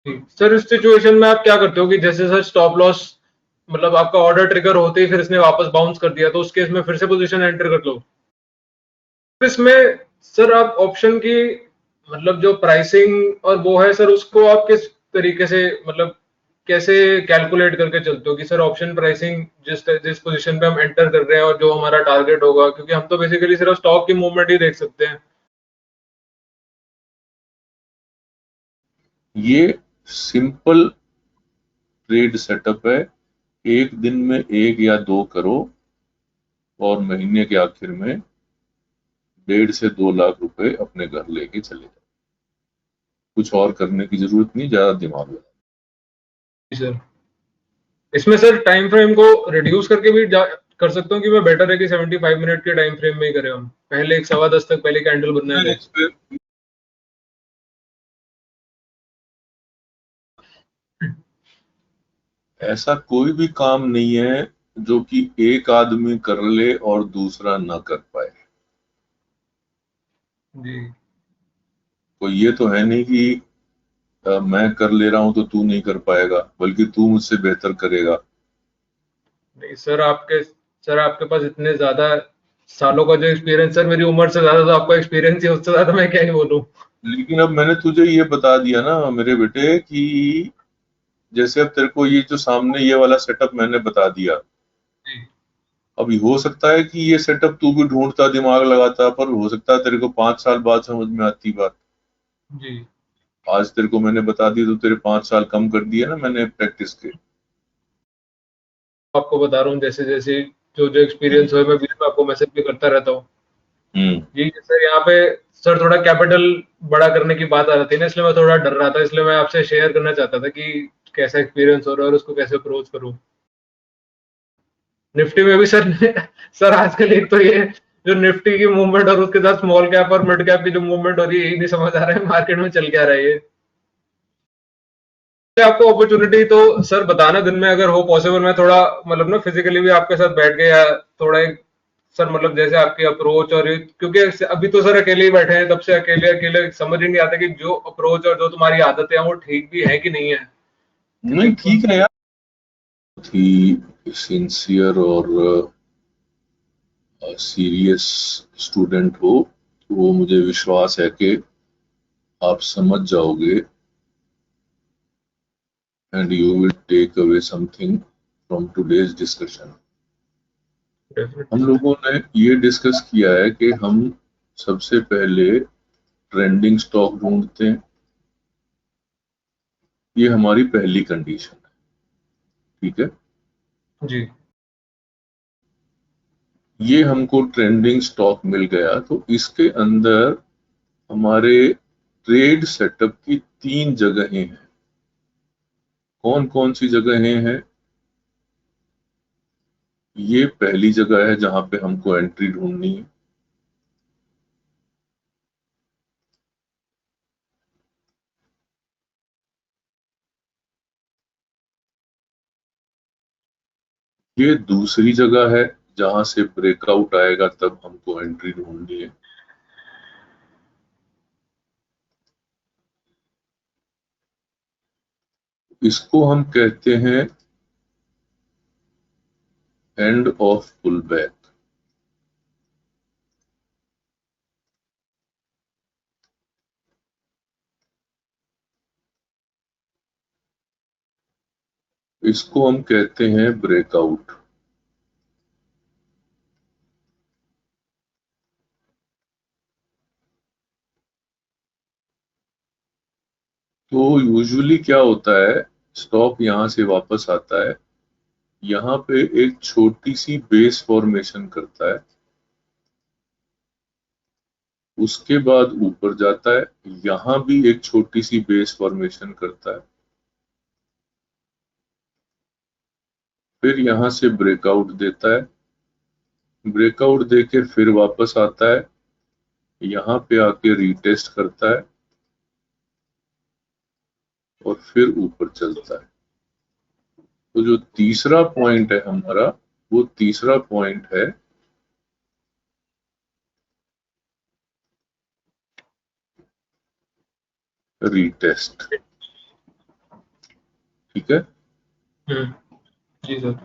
Sir इस situation में आप क्या करते हो कि जैसे सर स्टॉप लॉस मतलब आपका ऑर्डर ट्रिगर होते ही फिर इसने वापस बाउंस कर दिया, तो उस केस में फिर से पोजीशन एंटर कर लो। इसमें सर आप ऑप्शन की मतलब जो प्राइसिंग और वो है सर, उसको आप किस तरीके से मतलब कैसे कैलकुलेट करके चलते हो कि सर ऑप्शन प्राइसिंग जिस जिस पोजीशन पे हम एंटर कर रहे हैं और जो हमारा टारगेट होगा, क्योंकि हम तो बेसिकली सिर्फ स्टॉक की मूवमेंट ही देख सकते हैं। ये सिंपल ट्रेड सेटअप है। एक दिन में 1 या 2 करो और महीने के आखिर में 1.5 से 2 लाख रुपए अपने घर लेके चले जाओ। कुछ और करने की जरूरत नहीं, ज्यादा दिमाग लगा। जी सर, इसमें सर टाइम फ्रेम को रिड्यूस करके भी कर सकता हूँ कि मैं बेटर है कि 75 मिनट के टाइम फ्रेम में ही करें हम, पहले एक 10:15 तक पहले कैंडल बनना है तो। इस पे ऐसा कोई भी काम नहीं है जो कि एक आदमी कर ले और दूसरा ना कर पाए। जी कोई ये तो है नहीं कि मैं कर ले रहा हूं तो तू नहीं कर पाएगा, बल्कि तू मुझसे बेहतर करेगा। नहीं सर आपके पास इतने ज्यादा सालों का जो एक्सपीरियंस, सर मेरी उम्र से ज्यादा तो आपका एक्सपीरियंस ही है, उससे ज्यादा मैं क्या ही बोलूं। लेकिन अब मैंने तुझे ये बता दिया ना मेरे बेटे कि जैसे अब तेरे को ये जो सामने ये वाला सेटअप मैंने बता दिया। जी अभी हो सकता है कि ये सेटअप तू भी ढूंढता, दिमाग लगाता, पर हो सकता है तेरे को 5 साल बाद समझ में आती बात। जी आज तेरे को मैंने बता दी तो तेरे 5 साल कम कर दिए ना मैंने प्रैक्टिस के। आपको बता रहा हूँ जैसे जैसे जो जो हम्म। एक्सपीरियंस हुए, मैं बीच में आपको मैसेज भी करता रहता हूँ। हम्म। जी सर, यहाँ पे सर थोड़ा कैपिटल बड़ा करने की बात आ रही थी ना, इसलिए मैं थोड़ा डर रहा था, इसलिए मैं आपसे शेयर करना चाहता था कि कैसा एक्सपीरियंस हो रहा है और उसको कैसे अप्रोच करूँ। निफ्टी में भी सर सर आजकल एक तो ये जो निफ्टी की मूवमेंट और उसके साथ स्मॉल कैप और मिड कैप की जो मूवमेंट हो रही है, यही नहीं समझ आ रहा है मार्केट में चल क्या रहा है ये। आपको अपॉर्चुनिटी तो सर बताना दिन में अगर हो पॉसिबल, मैं थोड़ा मतलब ना फिजिकली भी आपके साथ बैठ के या थोड़ा एक सर मतलब जैसे आपकी अप्रोच और क्योंकि अभी तो सर अकेले ही बैठे हैं, तब से अकेले अकेले समझ ही नहीं आता कि जो अप्रोच और जो तुम्हारी आदतें हैं वो ठीक भी है कि नहीं है, क्योंकि नहीं ठीक है यार। थी सिंसियर और सीरियस स्टूडेंट हो तो वो मुझे विश्वास है कि आप समझ जाओगे and you will take away something from today's discussion. हम डेफिनेटली सर। लोगों ने ये डिस्कस किया है कि हम सबसे पहले ट्रेंडिंग स्टॉक ढूंढते हैं। ये हमारी पहली कंडीशन है। ठीक है। जी ये हमको ट्रेंडिंग स्टॉक मिल गया तो इसके अंदर हमारे ट्रेड सेटअप की 3 जगहें हैं। कौन कौन सी जगहें हैं? ये पहली जगह है जहां पे हमको एंट्री ढूंढनी है। ये दूसरी जगह है जहां से ब्रेकआउट आएगा तब हमको एंट्री ढूंढनी है। इसको हम कहते हैं एंड ऑफ पुल बैक। इसको हम कहते हैं ब्रेकआउट। तो यूजुअली क्या होता है, स्टॉक यहां से वापस आता है, यहाँ पे एक छोटी सी बेस फॉर्मेशन करता है, उसके बाद ऊपर जाता है, यहां भी एक छोटी सी बेस फॉर्मेशन करता है, फिर यहां से ब्रेकआउट देता है, ब्रेकआउट देके फिर वापस आता है, यहाँ पे आके रीटेस्ट करता है और फिर ऊपर चलता है। तो जो तीसरा पॉइंट है हमारा, वो तीसरा पॉइंट है रीटेस्ट। ठीक है। जी सर।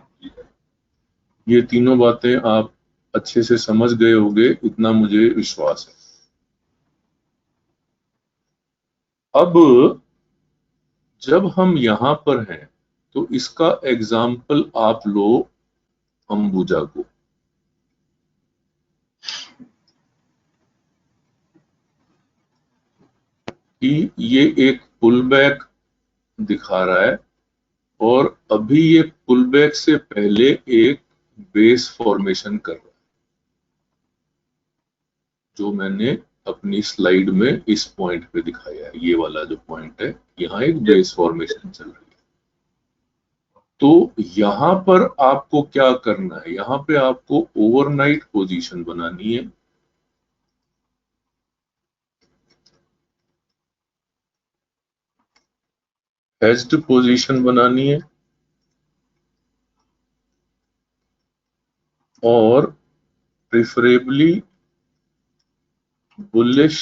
ये तीनों बातें आप अच्छे से समझ गए होंगे, इतना मुझे विश्वास है। अब जब हम यहां पर हैं तो इसका एग्जाम्पल आप लो अंबुजा को। कि ये एक पुल बैक दिखा रहा है और अभी ये पुल बैक से पहले एक बेस फॉर्मेशन कर रहा है, जो मैंने अपनी स्लाइड में इस पॉइंट पे दिखाया है। ये वाला जो पॉइंट है, यहाँ एक बेस फॉर्मेशन चल रही है। तो यहां पर आपको क्या करना है, यहां पे आपको ओवरनाइट पोजीशन बनानी है। हेज्ड पोजीशन बनानी है और प्रिफरेबली बुलिश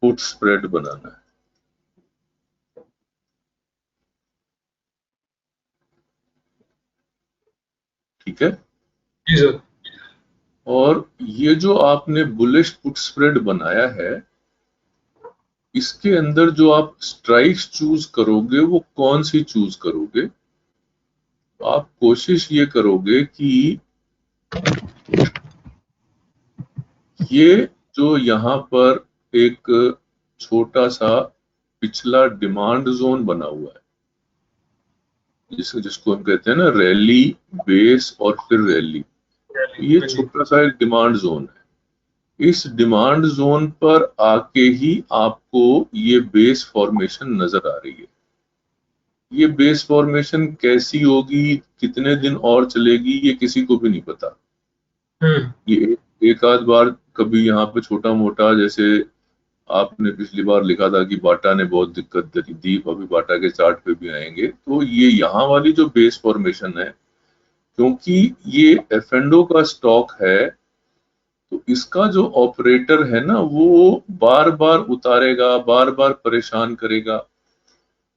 पुट स्प्रेड बनाना है। ठीक है। जी सर। और ये जो आपने बुलिश पुट स्प्रेड बनाया है, इसके अंदर जो आप स्ट्राइक्स चूज करोगे वो कौन सी चूज करोगे? आप कोशिश ये करोगे कि ये जो यहाँ पर एक छोटा सा पिछला डिमांड जोन बना हुआ है, जिसको हम कहते हैं ना रैली, बेस और फिर रैली, ये छोटा सा एक डिमांड जोन है। इस डिमांड जोन पर आके ही आपको ये बेस फॉर्मेशन नजर आ रही है। ये बेस फॉर्मेशन कैसी होगी, कितने दिन और चलेगी, ये किसी को भी नहीं पता। ये एक आध बार कभी यहाँ पे छोटा मोटा, जैसे आपने पिछली बार लिखा था कि बाटा ने बहुत दिक्कत दी, अभी बाटा के चार्ट पे भी आएंगे। तो ये यहाँ वाली जो बेस फॉर्मेशन है, क्योंकि ये एफ&ओ का स्टॉक है, तो इसका जो ऑपरेटर है ना, वो बार बार उतारेगा, बार बार परेशान करेगा।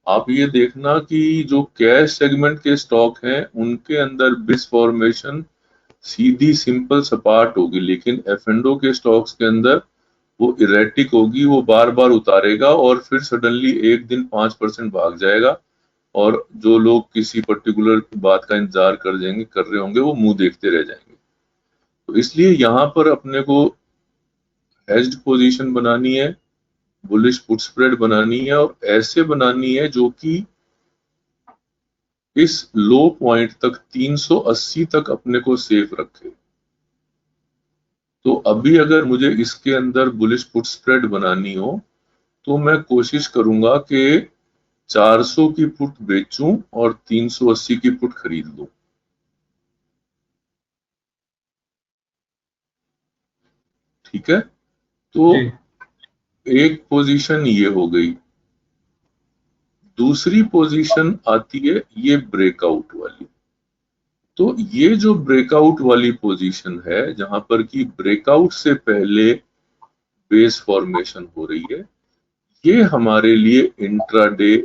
आप ये देखना कि जो कैश सेगमेंट के स्टॉक हैं उनके अंदर बेस फॉर्मेशन सीधी सिंपल सपाट होगी, लेकिन एफ&ओ के स्टॉक्स के अंदर वो इरेटिक होगी, वो बार बार उतारेगा और फिर सडनली एक दिन 5% भाग जाएगा और जो लोग किसी पर्टिकुलर बात का इंतजार कर रहे होंगे वो मुंह देखते रह जाएंगे। तो इसलिए यहाँ पर अपने को हेज्ड पोजीशन बनानी है, बुलिश पुट स्प्रेड बनानी है और ऐसे बनानी है जो कि इस लो पॉइंट तक 380 तक अपने को सेफ रखे। तो अभी अगर मुझे इसके अंदर बुलिश पुट स्प्रेड बनानी हो तो मैं कोशिश करूंगा कि 400 की पुट बेचूं और 380 की पुट खरीद लूं। ठीक है। तो एक पोजीशन ये हो गई। दूसरी पोजीशन आती है ये ब्रेकआउट वाली। तो ये जो ब्रेकआउट वाली पोजीशन है, जहां पर कि ब्रेकआउट से पहले बेस फॉर्मेशन हो रही है, ये हमारे लिए इंट्राडे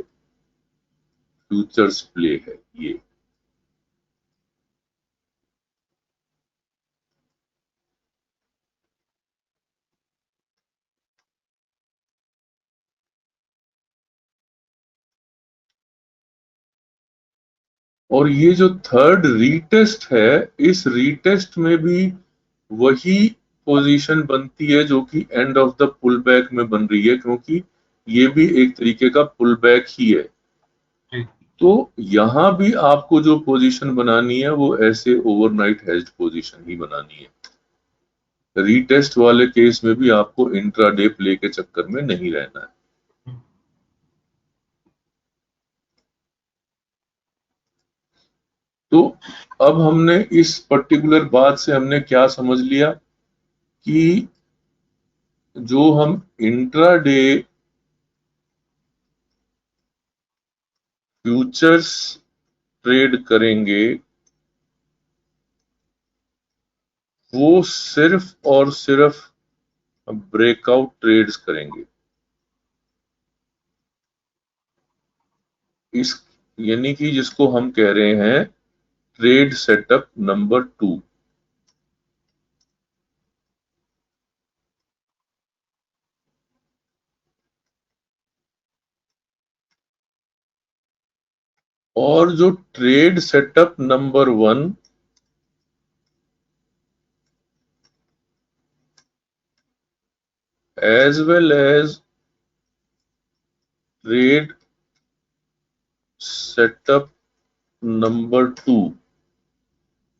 फ्यूचर्स प्ले है ये। और ये जो थर्ड रीटेस्ट है, इस रीटेस्ट में भी वही पोजीशन बनती है जो कि end of the pull back में बन रही है, क्योंकि ये भी एक तरीके का पुल बैक ही है। तो यहां भी आपको जो पोजीशन बनानी है वो ऐसे ओवरनाइट हेज्ड पोजीशन ही बनानी है। रीटेस्ट वाले केस में भी आपको इंट्राडे प्ले के चक्कर में नहीं रहना है। तो अब हमने इस पर्टिकुलर बात से हमने क्या समझ लिया कि जो हम इंट्राडे फ्यूचर्स ट्रेड करेंगे वो सिर्फ और सिर्फ ब्रेकआउट ट्रेड्स करेंगे। इस यानी कि जिसको हम कह रहे हैं ट्रेड सेटअप नंबर 2। और जो trade setup number 1 as well as trade setup number 2,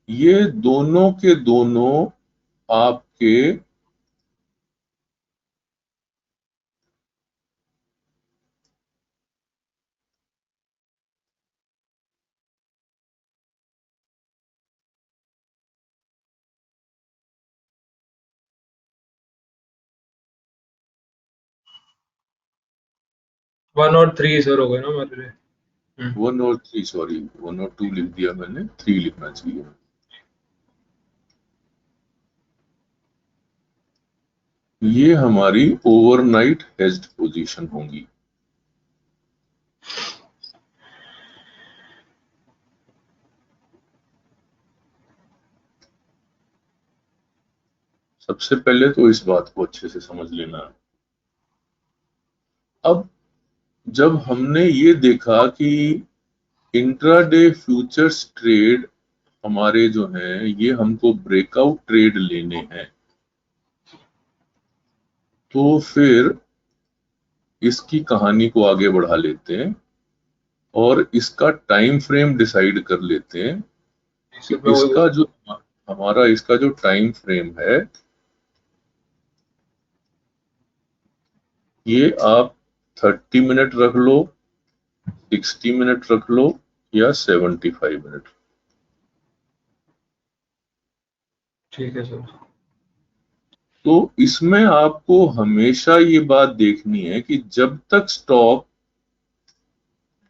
ये दोनों के दोनों आपके वन और थ्री सर हो गए ना हमारे लिए। 1 और 3, सॉरी 1 और 2 लिख दिया मैंने, 3 लिखना चाहिए। ये हमारी ओवरनाइट हेज्ड पोजीशन होंगी। सबसे पहले तो इस बात को अच्छे से समझ लेना। अब जब हमने ये देखा कि इंट्राडे फ्यूचर्स ट्रेड हमारे जो हैं ये हमको ब्रेकआउट ट्रेड लेने हैं, तो फिर इसकी कहानी को आगे बढ़ा लेते हैं और इसका टाइम फ्रेम डिसाइड कर लेते हैं कि इसका जो हमारा इसका जो टाइम फ्रेम है ये आप 30 मिनट रख लो, 60 मिनट रख लो या 75 मिनट। ठीक है सर। तो इसमें आपको हमेशा ये बात देखनी है कि जब तक स्टॉक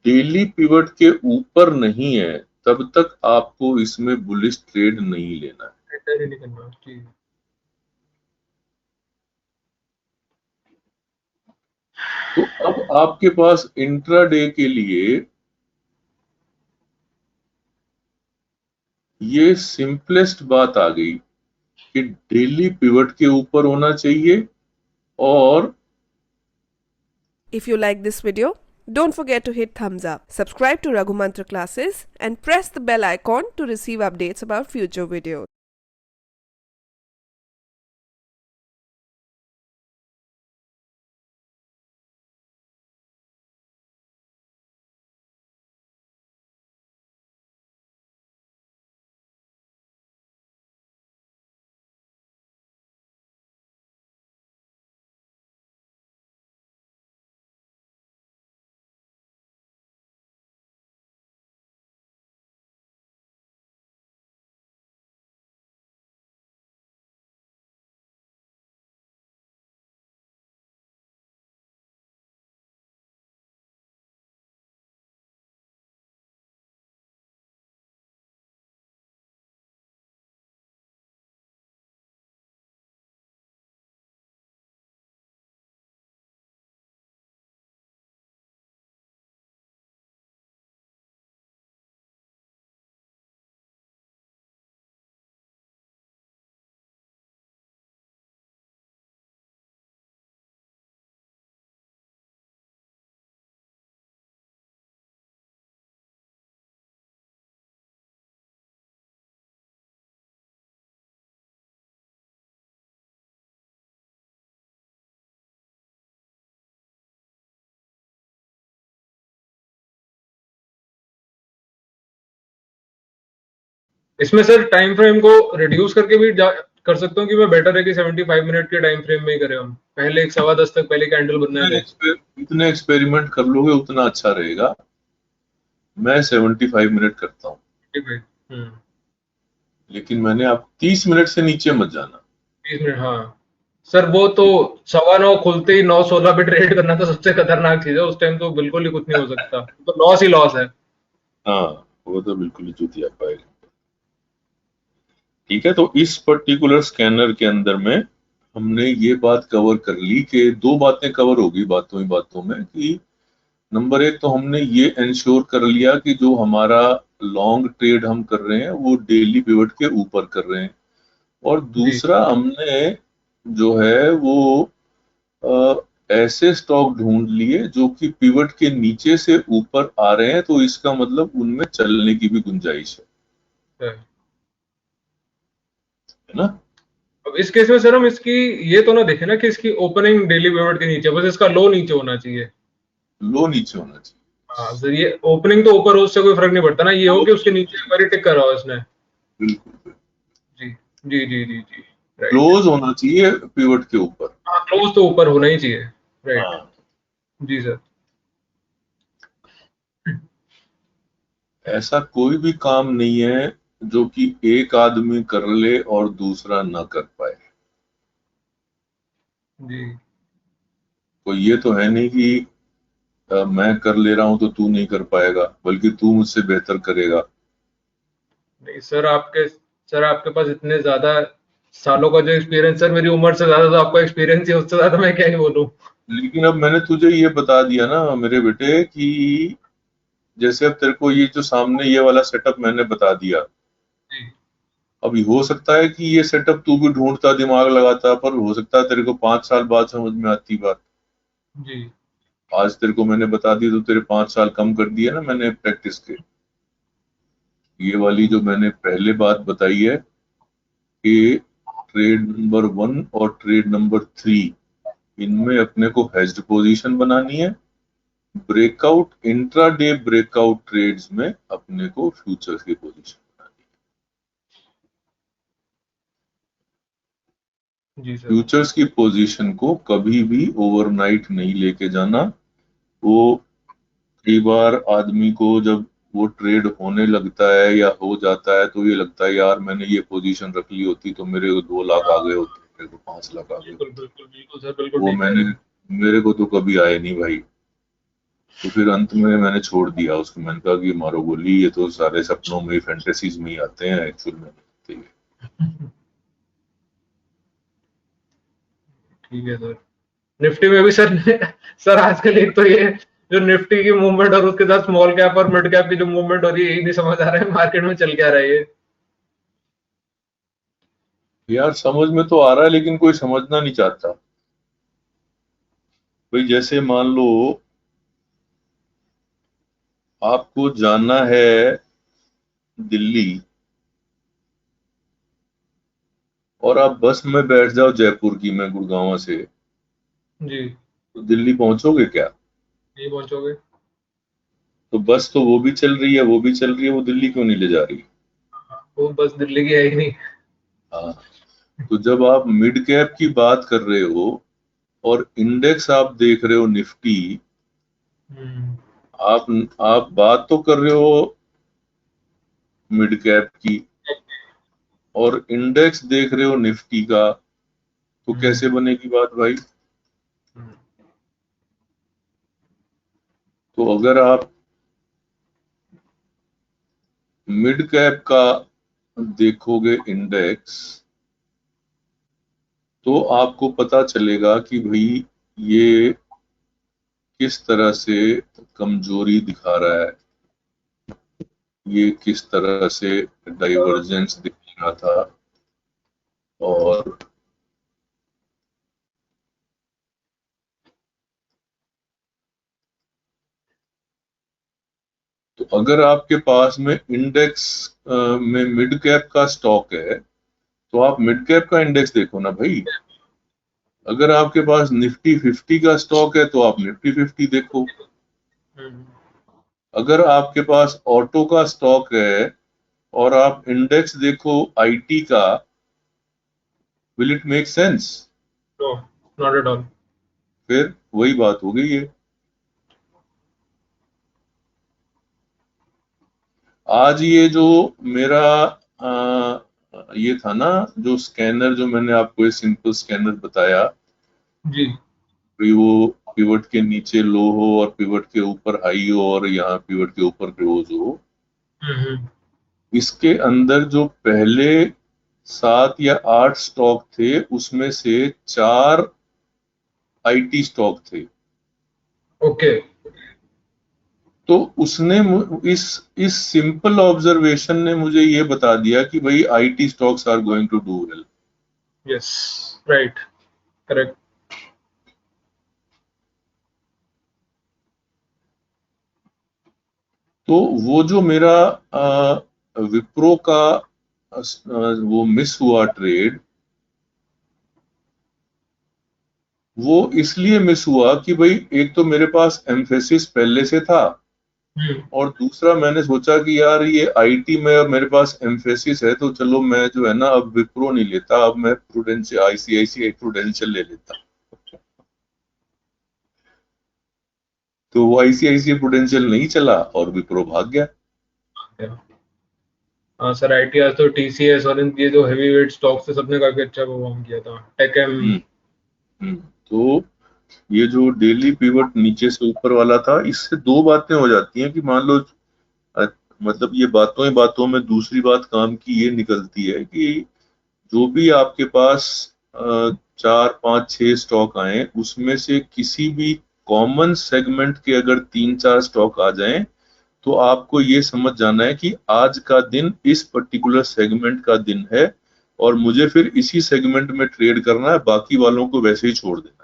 डेली पिवट के ऊपर नहीं है तब तक आपको इसमें बुलिश ट्रेड नहीं लेना है। एंटर ही नहीं करना। ठीक है। तो अब आपके पास इंट्राडे के लिए ये सिंपलेस्ट बात आ गई कि डेली पिवट के ऊपर होना चाहिए। और If you like this video, don't forget to hit thumbs up, subscribe to Raghu Mantra classes and press the bell icon to receive updates about future videos. इसमें सर टाइम फ्रेम को reduce करके भी कर सकता हूँ कि मैं better है कि 75 मिनट के टाइम फ्रेम में ही करें हम, पहले 1:15 तक पहले कैंडल बनने दें। इतने एक्सपेरिमेंट कर लोगे उतना अच्छा रहेगा। मैं 75 मिनट करता हूँ, ठीक है। लेकिन मैंने आप 30 मिनट से नीचे मत जाना। 30 मिनट, हाँ सर। वो तो 9:15 खुलते ही 9:16 पे ट्रेड करना तो सबसे खतरनाक चीज है। उस टाइम तो बिल्कुल ही कुछ नहीं हो सकता, तो लॉस ही लॉस है। हाँ, वो तो बिल्कुल ही चूतिया पाएगा। ठीक है, तो इस पर्टिकुलर स्कैनर के अंदर में हमने ये बात कवर कर ली कि 2 बातें कवर होगी बातों ही बातों में कि नंबर एक तो हमने ये इंश्योर कर लिया कि जो हमारा लॉन्ग ट्रेड हम कर रहे हैं वो डेली पिवट के ऊपर कर रहे हैं, और जी दूसरा हमने जो है वो ऐसे स्टॉक ढूंढ लिए जो कि पिवट के नीचे से ऊपर आ रहे हैं, तो इसका मतलब उनमें चलने की भी गुंजाइश है। है ना। अब इस केस में सर हम इसकी ये तो ना देखें ना कि इसकी ओपनिंग डेली पिवट के नीचे, बस इसका लो नीचे होना चाहिए। लो नीचे होना चाहिए। हाँ सर, ये ओपनिंग तो ऊपर हो उससे कोई फर्क नहीं पड़ता ना, ये हो कि उसके नीचे एक बार टिक करा हो उसने। बिल्कुल बिल्कुल। जी जी जी जी जी, राइट। क्लोज होना चाहिए पिवट के ऊपर। हाँ, क्लोज तो ऊपर होना ही चाहिए, राइट। हाँ, जी सर। ऐसा कोई भी काम नहीं है जो कि एक आदमी कर ले और दूसरा ना कर पाए। जी तो ये तो है नहीं कि मैं कर ले रहा हूं तो तू नहीं कर पाएगा, बल्कि तू मुझसे बेहतर करेगा। नहीं सर आपके पास इतने ज्यादा सालों का जो एक्सपीरियंस, सर मेरी उम्र से ज्यादा तो आपका एक्सपीरियंस ही है, उससे ज्यादा मैं क्या ही बोलूं। लेकिन अब मैंने तुझे ये बता दिया ना मेरे बेटे कि जैसे अब तेरे को ये जो सामने ये वाला सेटअप मैंने बता दिया, जी अभी हो सकता है कि ये सेटअप तू भी ढूंढता दिमाग लगाता, पर हो सकता है तेरे को 5 साल बाद समझ में आती बात। जी आज तेरे को मैंने बता दी तो तेरे 5 साल कम कर दिए ना मैंने प्रैक्टिस के। ये वाली जो मैंने पहले बात बताई है कि ट्रेड नंबर 1 और ट्रेड नंबर 3, इनमें अपने को हेज्ड पोजीशन बनानी है। ब्रेकआउट इंट्राडे ब्रेकआउट ट्रेड्स में अपने को फ्यूचर्स की पोजीशन बनानी जी है। सर। फ्यूचर्स की पोजीशन को कभी भी ओवरनाइट नहीं लेके जाना। वो कई बार आदमी को जब वो ट्रेड होने लगता है या हो जाता है तो ये लगता है यार मैंने ये पोजीशन रख ली होती तो मेरे को 2 लाख आ गए होते, मेरे को 5 लाख आ गए बिल्कुल होते। बिल्कुल बिल्कुल सर, बिल्कुल वो ठीक कह मैंने रहे हैं। मेरे को तो कभी आए नहीं भाई। तो फिर अंत में मैंने छोड़ दिया उसको, मैंने कहा कि मारो गोली, ये तो सारे सपनों में फैंटेसीज में ही आते हैं, एक्चुअल में नहीं आते। ठीक है सर। निफ्टी में भी सर सर आजकल एक तो ये जो निफ्टी की मूवमेंट और उसके साथ स्मॉल कैप और मिड कैप की जो मूवमेंट हो रही है, यही नहीं समझ आ रहा है मार्केट में चल क्या रहा है ये। यार समझ में तो आ रहा है लेकिन कोई समझना नहीं चाहता। भाई जैसे मान लो आपको जाना है दिल्ली, और आप बस में बैठ जाओ जयपुर की, मैं गुड़गांव से, जी, तो दिल्ली पहुंचोगे क्या? नहीं पहुंचोगे। तो बस तो वो भी चल रही है, वो भी चल रही है, वो दिल्ली क्यों नहीं ले जा रही? वो बस दिल्ली की है ही नहीं। हाँ, तो जब आप मिड कैप की बात कर रहे हो और इंडेक्स आप देख रहे हो निफ्टी, हम्म, आप आप बात तो कर रहे हो मिड कैप की और इंडेक्स देख रहे हो निफ्टी का, तो हम्म, कैसे बनेगी बात भाई? हम्म, तो अगर आप मिड कैप का देखोगे इंडेक्स, तो आपको पता चलेगा कि भाई ये किस तरह से कमजोरी दिखा रहा है, ये किस तरह से डाइवर्जेंस दिख रहा था। और तो अगर आपके पास में इंडेक्स में मिड कैप का स्टॉक है तो आप मिड कैप का इंडेक्स देखो ना भाई। अगर आपके पास निफ्टी 50 का स्टॉक है तो आप निफ्टी 50 देखो। हम्म, अगर आपके पास ऑटो का स्टॉक है और आप इंडेक्स देखो आईटी का, will it make sense? No, not at all. फिर वही बात हो गई है। आज ये जो मेरा ये था ना, जो स्कैनर जो मैंने आपको ये सिंपल स्कैनर बताया, जी कि वो पिवट के नीचे लो हो और पिवट के ऊपर हाई हो और यहाँ पिवट के ऊपर क्लोज हो, हम्म, इसके अंदर जो पहले 7 या 8 स्टॉक थे उसमें से 4 आईटी स्टॉक थे। ओके। तो उसने इस सिंपल ऑब्जर्वेशन ने मुझे ये बता दिया कि भाई IT stocks are going to do well. Yes, right, correct. तो वो जो मेरा विप्रो का वो मिस हुआ ट्रेड, वो इसलिए मिस हुआ कि भाई एक तो मेरे पास एम्फेसिस पहले से था, और दूसरा मैंने सोचा कि यार ये आईटी में अब मेरे पास एम्फेसिस है, तो चलो मैं जो है ना अब विप्रो नहीं लेता, अब मैं प्रूडेंशियल आईसीआईसीआई प्रूडेंशियल ले लेता। तो वो आईसीआईसीआई प्रूडेंशियल नहीं चला और विप्रो भाग गया। हाँ सर, आईटी आज तो टीसीएस और ये जो हेवी वेट स्टॉक्स थे सबने काफी अच्छा परफॉर्म किया था। टेकएम। तो ये जो डेली पिवट नीचे से ऊपर वाला था, इससे दो बातें हो जाती हैं कि मान लो मतलब ये बातों ही बातों में दूसरी बात काम की ये निकलती है कि जो भी आपके पास 4 5 6 स्टॉक आए, उसमें से किसी भी कॉमन सेगमेंट के अगर 3 4 स्टॉक आ जाएं, तो आपको ये समझ जाना है कि आज का दिन इस पर्टिकुलर सेगमेंट का दिन है और मुझे फिर इसी सेगमेंट में ट्रेड करना है, बाकी वालों को वैसे ही छोड़ देना है।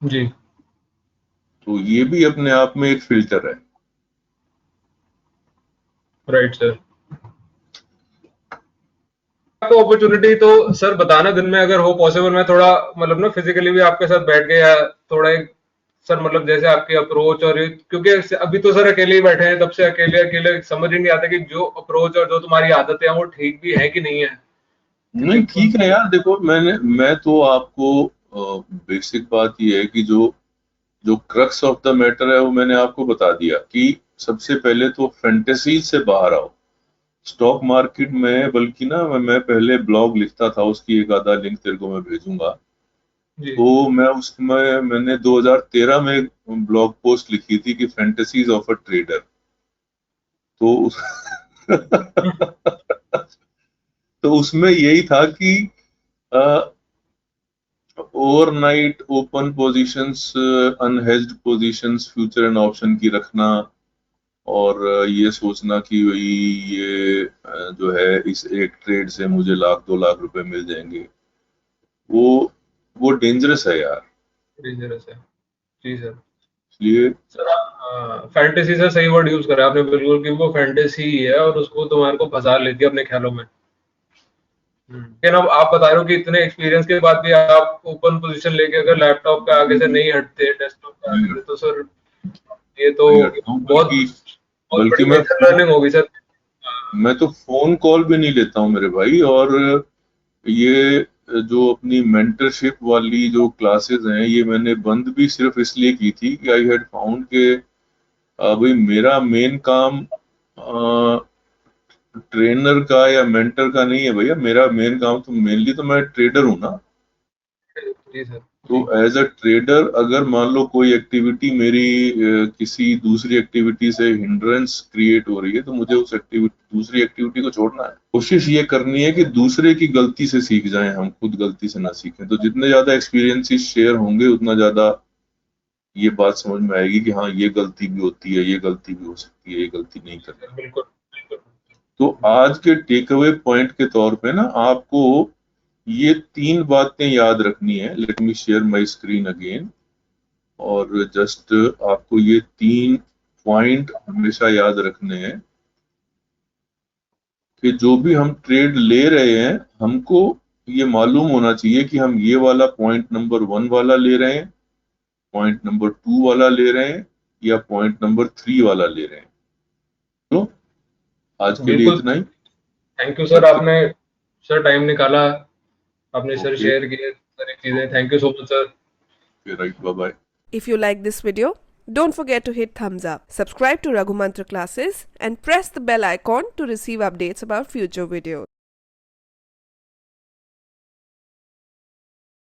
जी। तो ये भी अपने आप में एक फिल्टर है। Right sir. आपको अपॉर्चुनिटी तो सर बताना दिन में अगर हो पॉसिबल, मैं थोड़ा मतलब ना फिजिकली भी आपके साथ बैठ के या थोड़ा एक सर मतलब जैसे आपकी अप्रोच और क्योंकि अभी तो सर अकेले ही बैठे हैं, तब से अकेले अकेले समझ ही नहीं आता कि जो अप्रोच और जो तुम्हारी आदतें हैं वो ठीक भी है कि नहीं है। नहीं ठीक है यार, देखो मैं तो आपको बेसिक बात ये है कि जो क्रक्स ऑफ द मैटर है वो मैंने आपको बता दिया कि सबसे पहले तो फैंटेसी से बाहर आओ स्टॉक मार्केट में। बल्कि ना मैं पहले ब्लॉग लिखता था, उसकी एक आधा लिंक तेरे को मैं भेजूंगा। तो मैंने 2013 में ब्लॉग पोस्ट लिखी थी कि फैंटेसीज ऑफ अ ट्रेडर। तो तो उसमें यही था कि overnight open positions, unhedged positions future and option की रखना, और ये सोचना कि वही ये जो है इस एक ट्रेड से मुझे 1 2 लाख रुपए मिल जाएंगे, वो डेंजरस है यार। डेंजरस है। जी सर। इसलिए सर आप फैंटेसी से सही वर्ड यूज करा आपने बिल्कुल, कि वो फैंटेसी ही है और उसको तुम्हारे को फंसा लेती है अपने ख्यालों में। लेकिन अब आप बता रहे हो कि इतने एक्सपीरियंस के बाद भी आप ओपन पोजीशन लेके अगर लैपटॉप पे आगे से नहीं हटते, डेस्कटॉप पे आगे से, तो सर ये तो नहीं हटता हूँ, बहुत बहुत बल्कि बड़ी मेजर लर्निंग होगी सर। मैं तो फोन कॉल भी नहीं लेता हूँ मेरे भाई। और ये जो अपनी मेंटरशिप वाली जो क्लासेस हैं, ये मैंने बंद भी सिर्फ इसलिए की थी कि आई हैड फाउंड के भाई मेरा मेन काम ट्रेनर का या मेंटर का नहीं है भैया, मेरा मेन काम तो मेनली तो मैं ट्रेडर हूं ना। जी सर। तो एज अ ट्रेडर अगर मान लो कोई एक्टिविटी मेरी किसी दूसरी एक्टिविटी से हिंड्रेंस क्रिएट हो रही है, तो मुझे उस दूसरी एक्टिविटी को छोड़ना है। कोशिश ये करनी है कि दूसरे की गलती से सीख जाएं, हम खुद गलती से ना सीखें। तो जितने ज्यादा एक्सपीरियंसेस शेयर होंगे उतना ज्यादा ये बात समझ में आएगी कि हाँ ये गलती भी होती है, ये गलती भी हो सकती है, ये गलती नहीं करनी। बिल्कुल। तो आज के टेक अवे पॉइंट के तौर पे ना आपको ये 3 बातें याद रखनी है। Let me share my screen again. और जस्ट आपको ये 3 पॉइंट हमेशा याद रखने हैं कि जो भी हम ट्रेड ले रहे हैं, हमको ये मालूम होना चाहिए कि हम ये वाला पॉइंट नंबर 1 वाला ले रहे हैं, पॉइंट नंबर 2 वाला ले रहे हैं, या पॉइंट नंबर 3 वाला ले रहे हैं। तो आज के लिए बिल्कुल। इतना ही। थैंक यू सर, आपने सर टाइम निकाला, आपने सर Okay. शेयर किए सारी चीजें। Thank you so much sir. Right, bye bye. If you like this video, don't forget to hit thumbs up, subscribe to Raghu Mantra classes and press the bell icon to receive updates about future videos.